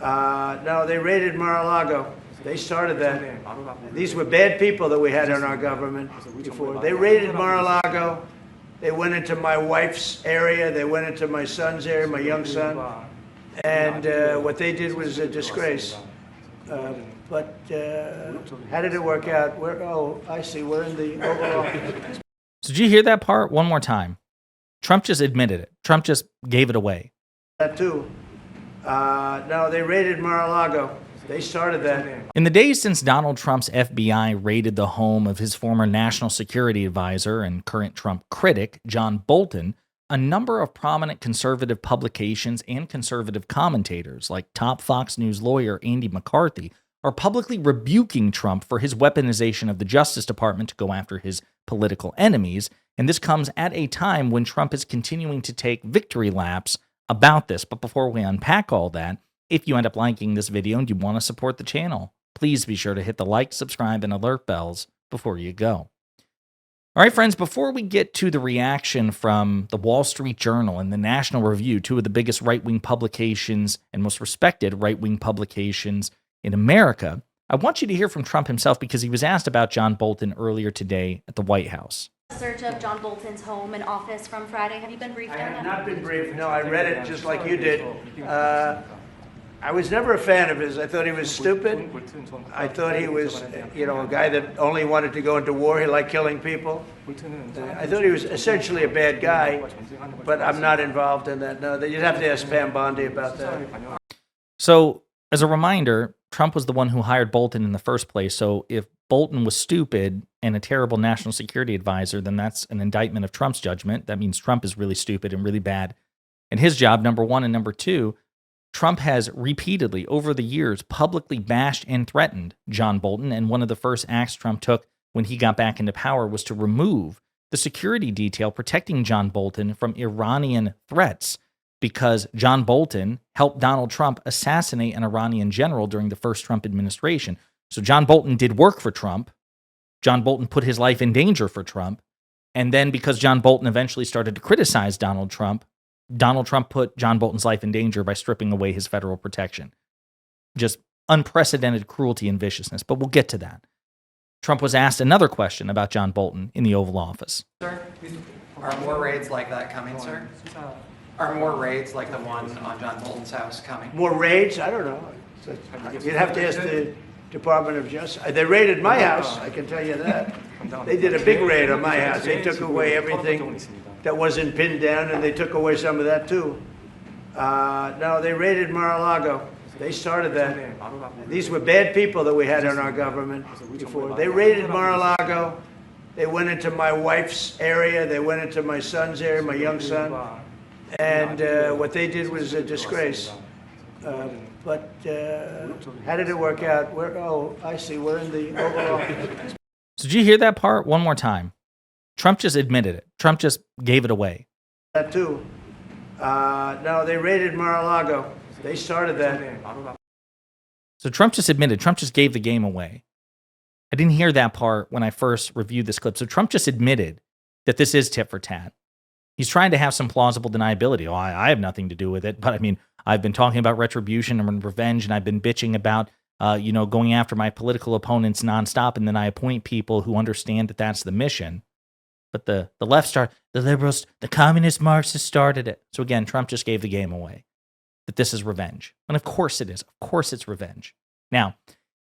No, they raided Mar-a-Lago. They started that. These were bad people that we had in our government before. They raided Mar-a-Lago. They went into my wife's area. They went into my son's area, my young son. And what they did was a disgrace. But how did it work out? Oh, I see. We're in the Oval Office. So did you hear that part? One more time. Trump just admitted it. Trump just gave it away. That too. No, they raided Mar-a-Lago. They started that. In the days since Donald Trump's FBI raided the home of his former national security advisor and current Trump critic, John Bolton, a number of prominent conservative publications and conservative commentators, like top Fox News lawyer Andy McCarthy, are publicly rebuking Trump for his weaponization of the Justice Department to go after his political enemies. And this comes at a time when Trump is continuing to take victory laps about this. But before we unpack all that, if you end up liking this video and you want to support the channel, please be sure to hit the like, subscribe, and alert bells before you go. All right, friends, before we get to the reaction from the Wall Street Journal and the National Review, two of the biggest right-wing publications and most respected right-wing publications in America, I want you to hear from Trump himself because he was asked about John Bolton earlier today at the White House. Search of John Bolton's home and office from Friday. Have you been briefed on that? I have not been briefed. No, I read it just like you did. I was never a fan of his. I thought he was stupid. I thought he was, a guy that only wanted to go into war. He liked killing people. I thought he was essentially a bad guy, but I'm not involved in that. No, you'd have to ask Pam Bondi about that. So, as a reminder, Trump was the one who hired Bolton in the first place. So if Bolton was stupid and a terrible national security advisor, then that's an indictment of Trump's judgment. That means Trump is really stupid and really bad in his job, number one. And number two, Trump has repeatedly over the years publicly bashed and threatened John Bolton. And one of the first acts Trump took when he got back into power was to remove the security detail protecting John Bolton from Iranian threats, because John Bolton helped Donald Trump assassinate an Iranian general during the first Trump administration. So John Bolton did work for Trump. John Bolton put his life in danger for Trump. And then because John Bolton eventually started to criticize Donald Trump put John Bolton's life in danger by stripping away his federal protection. Just unprecedented cruelty and viciousness. But we'll get to that. Trump was asked another question about John Bolton in the Oval Office. Sir, are more raids like that coming, sir? Are more raids like the one on John Bolton's house coming? More raids? I don't know. You'd have to ask the Department of Justice. They raided my house, I can tell you that. They did a big raid on my house. They took away everything that wasn't pinned down, and they took away some of that too. No, they raided Mar-a-Lago. They started that. These were bad people that we had in our government before. They raided Mar-a-Lago. They went into my wife's area. They went into my son's area, my young son. And what they did was a disgrace. But how did it work out? Oh, I see. We're in the Oval Office. So did you hear that part? One more time. Trump just admitted it. Trump just gave it away. That too. No, they raided Mar-a-Lago. They started that. So Trump just admitted. Trump just gave the game away. I didn't hear that part when I first reviewed this clip. So Trump just admitted that this is tit for tat. He's trying to have some plausible deniability. Oh, I have nothing to do with it. But I mean, I've been talking about retribution and revenge, and I've been bitching about, going after my political opponents nonstop. And then I appoint people who understand that that's the mission. But the left the liberals, the communist Marxists started it. So again, Trump just gave the game away. That this is revenge. And of course it is. Of course it's revenge. Now,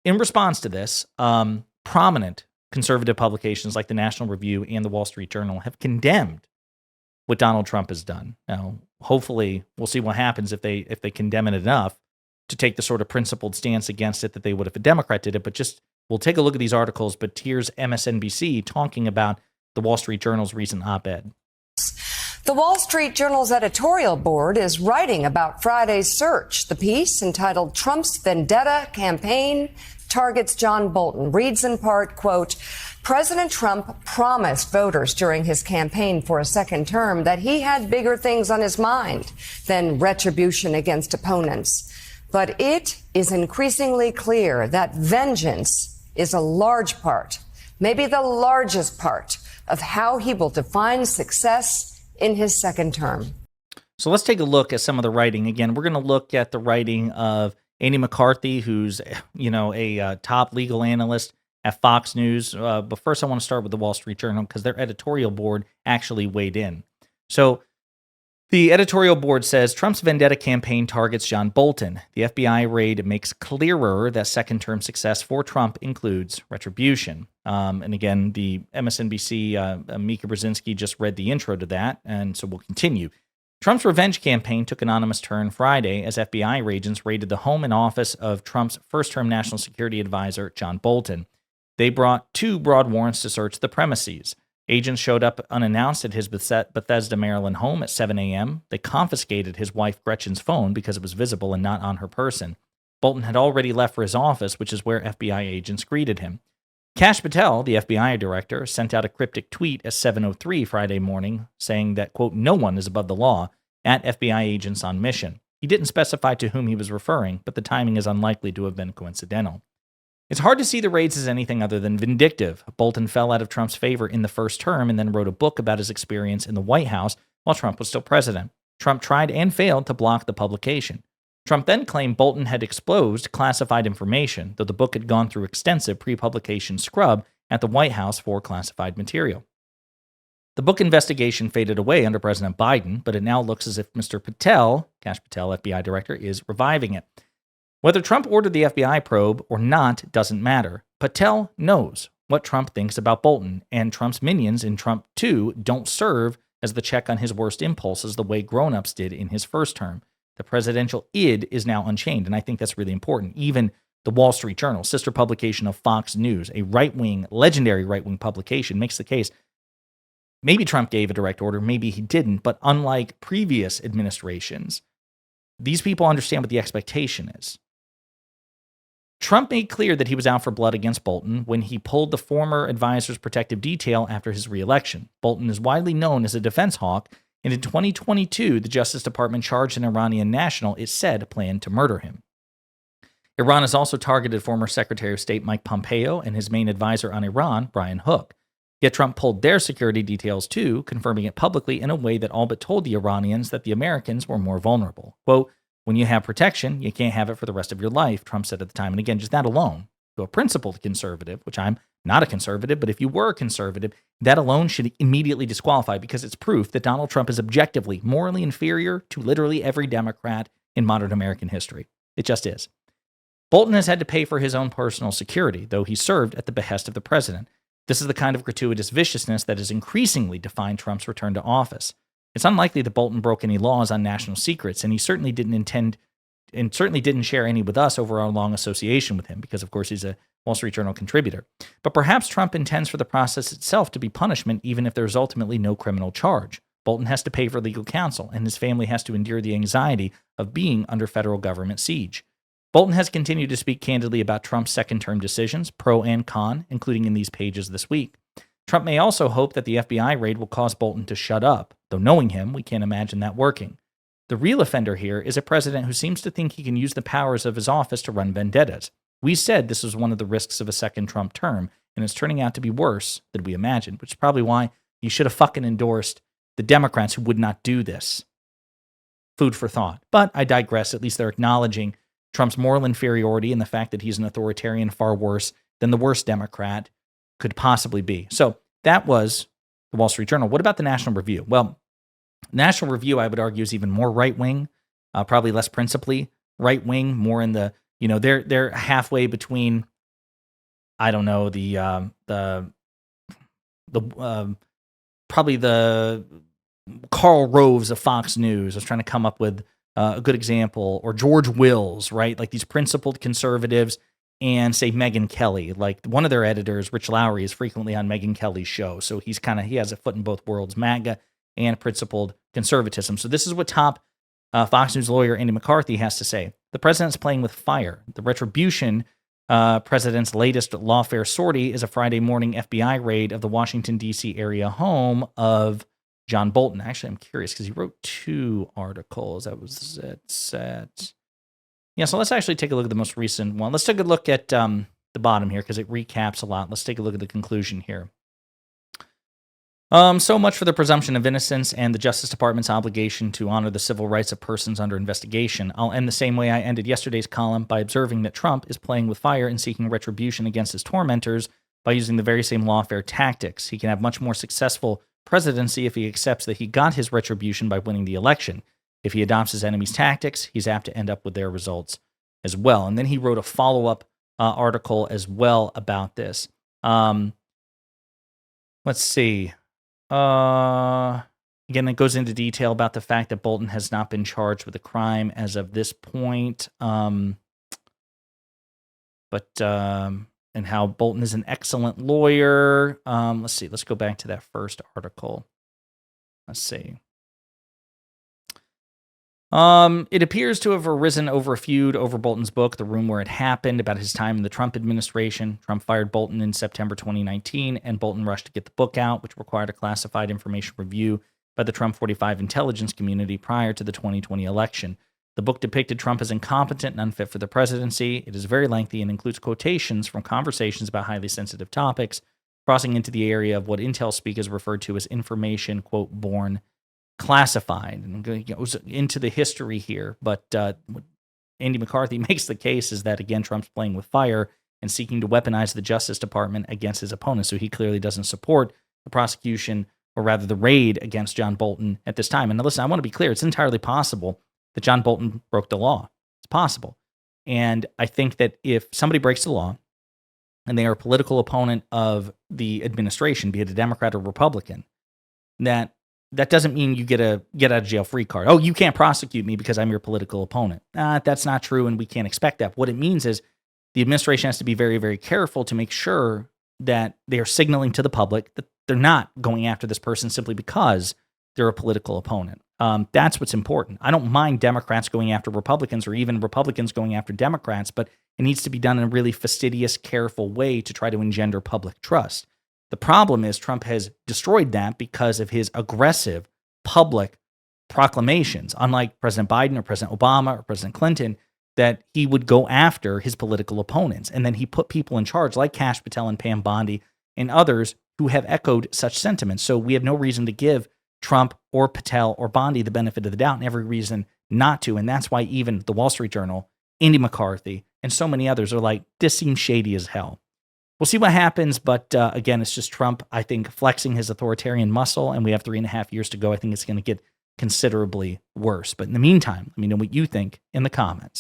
in response to this, prominent conservative publications like the National Review and the Wall Street Journal have condemned what Donald Trump has done. Now, hopefully, we'll see what happens if they condemn it enough to take the sort of principled stance against it that they would if a Democrat did it. But just, we'll take a look at these articles. But here's MSNBC talking about the Wall Street Journal's recent op-ed. The Wall Street Journal's editorial board is writing about Friday's search. The piece, entitled Trump's Vendetta Campaign Targets John Bolton, reads in part, quote, President Trump promised voters during his campaign for a second term that he had bigger things on his mind than retribution against opponents. But it is increasingly clear that vengeance is a large part, maybe the largest part, of how he will define success in his second term. So let's take a look at some of the writing. Again, we're going to look at the writing of Andy McCarthy, who's a top legal analyst at Fox News. But first, I want to start with the Wall Street Journal because their editorial board actually weighed in. So the editorial board says Trump's vendetta campaign targets John Bolton. The FBI raid makes clearer that second-term success for Trump includes retribution. And again, the MSNBC Mika Brzezinski just read the intro to that, and so we'll continue. Trump's revenge campaign took an anonymous turn Friday as FBI agents raided the home and office of Trump's first-term national security advisor, John Bolton. They brought 2 broad warrants to search the premises. Agents showed up unannounced at his Bethesda, Maryland home at 7 a.m. They confiscated his wife Gretchen's phone because it was visible and not on her person. Bolton had already left for his office, which is where FBI agents greeted him. Kash Patel, the FBI director, sent out a cryptic tweet at 7:03 Friday morning saying that, quote, no one is above the law at FBI agents on mission. He didn't specify to whom he was referring, but the timing is unlikely to have been coincidental. It's hard to see the raids as anything other than vindictive. Bolton fell out of Trump's favor in the first term and then wrote a book about his experience in the White House while Trump was still president. Trump tried and failed to block the publication. Trump then claimed Bolton had exposed classified information, though the book had gone through extensive pre-publication scrub at the White House for classified material. The book investigation faded away under President Biden, but it now looks as if Mr. Patel, Kash Patel, FBI director, is reviving it. Whether Trump ordered the FBI probe or not doesn't matter. Patel knows what Trump thinks about Bolton, and Trump's minions in Trump 2 don't serve as the check on his worst impulses the way grown-ups did in his first term. The presidential id is now unchained, and I think that's really important. Even the Wall Street Journal, sister publication of Fox News, a right-wing, legendary right-wing publication, makes the case maybe Trump gave a direct order, maybe he didn't, but unlike previous administrations, these people understand what the expectation is. Trump made clear that he was out for blood against Bolton when he pulled the former advisor's protective detail after his reelection. Bolton is widely known as a defense hawk, and in 2022, the Justice Department charged an Iranian national it said planned to murder him. Iran has also targeted former Secretary of State Mike Pompeo and his main advisor on Iran, Brian Hook. Yet Trump pulled their security details too, confirming it publicly in a way that all but told the Iranians that the Americans were more vulnerable. Quote, when you have protection, you can't have it for the rest of your life, Trump said at the time. And again, just that alone, to a principled conservative, which I'm not a conservative, but if you were a conservative, that alone should immediately disqualify because it's proof that Donald Trump is objectively morally inferior to literally every Democrat in modern American history. It just is. Bolton has had to pay for his own personal security, though he served at the behest of the president. This is the kind of gratuitous viciousness that has increasingly defined Trump's return to office. It's unlikely that Bolton broke any laws on national secrets, and he certainly didn't share any with us over our long association with him, because of course he's a Wall Street Journal contributor. But perhaps Trump intends for the process itself to be punishment, even if there's ultimately no criminal charge. Bolton has to pay for legal counsel, and his family has to endure the anxiety of being under federal government siege. Bolton has continued to speak candidly about Trump's second-term decisions, pro and con, including in these pages this week. Trump may also hope that the FBI raid will cause Bolton to shut up, though knowing him, we can't imagine that working. The real offender here is a president who seems to think he can use the powers of his office to run vendettas. We said this was one of the risks of a second Trump term, and it's turning out to be worse than we imagined, which is probably why you should have fucking endorsed the Democrats who would not do this. Food for thought. But I digress. At least they're acknowledging Trump's moral inferiority and the fact that he's an authoritarian far worse than the worst Democrat could possibly be. So that was the Wall Street Journal. What about the National Review? Well, National Review, I would argue, is even more right-wing, probably less principally right-wing, more in the, they're halfway between, I don't know, probably the Karl Roves of Fox News. I was trying to come up with a good example, or George Wills, right? Like these principled conservatives, and say Megyn Kelly. Like one of their editors, Rich Lowry, is frequently on Megyn Kelly's show. So he has a foot in both worlds, MAGA and principled conservatism. So this is what top Fox News lawyer Andy McCarthy has to say. The president's playing with fire. The retribution president's latest lawfare sortie is a Friday morning FBI raid of the Washington, D.C. area home of John Bolton. Actually, I'm curious because he wrote 2 articles. That was it. Yeah, so let's actually take a look at the most recent one. Let's take a look at the bottom here because it recaps a lot. Let's take a look at the conclusion here. So much for the presumption of innocence and the Justice Department's obligation to honor the civil rights of persons under investigation. I'll end the same way I ended yesterday's column by observing that Trump is playing with fire and seeking retribution against his tormentors by using the very same lawfare tactics. He can have much more successful presidency if he accepts that he got his retribution by winning the election. If he adopts his enemy's tactics, he's apt to end up with their results as well. And then he wrote a follow-up article as well about this. Let's see. Again, it goes into detail about the fact that Bolton has not been charged with a crime as of this point. And how Bolton is an excellent lawyer. Let's see. Let's go back to that first article. Let's see. It appears to have arisen over a feud over Bolton's book, The Room Where It Happened, about his time in the Trump administration. Trump fired Bolton in September 2019, and Bolton rushed to get the book out, which required a classified information review by the Trump 45 intelligence community prior to the 2020 election. The book depicted Trump as incompetent and unfit for the presidency. It is very lengthy and includes quotations from conversations about highly sensitive topics, crossing into the area of what Intel speak is referred to as information, quote, born classified, and goes into the history here. But what Andy McCarthy makes the case is that, again, Trump's playing with fire and seeking to weaponize the Justice Department against his opponents. So he clearly doesn't support the prosecution, or rather the raid against John Bolton at this time. And now, listen, I want to be clear. It's entirely possible that John Bolton broke the law. It's possible. And I think that if somebody breaks the law and they are a political opponent of the administration, be it a Democrat or Republican, that doesn't mean you get a get out of jail free card. Oh, you can't prosecute me because I'm your political opponent. That's not true, and we can't expect that. What it means is the administration has to be very, very careful to make sure that they are signaling to the public that they're not going after this person simply because they're a political opponent. That's what's important. I don't mind Democrats going after Republicans or even Republicans going after Democrats, but it needs to be done in a really fastidious, careful way to try to engender public trust. The problem is Trump has destroyed that because of his aggressive public proclamations, unlike President Biden or President Obama or President Clinton, that he would go after his political opponents. And then he put people in charge like Kash Patel and Pam Bondi and others who have echoed such sentiments. So we have no reason to give Trump or Patel or Bondi the benefit of the doubt and every reason not to. And that's why even the Wall Street Journal, Andy McCarthy, and so many others are like, this seems shady as hell. We'll see what happens, but again, it's just Trump, I think, flexing his authoritarian muscle, and we have 3.5 years to go. I think it's going to get considerably worse. But in the meantime, let me know what you think in the comments.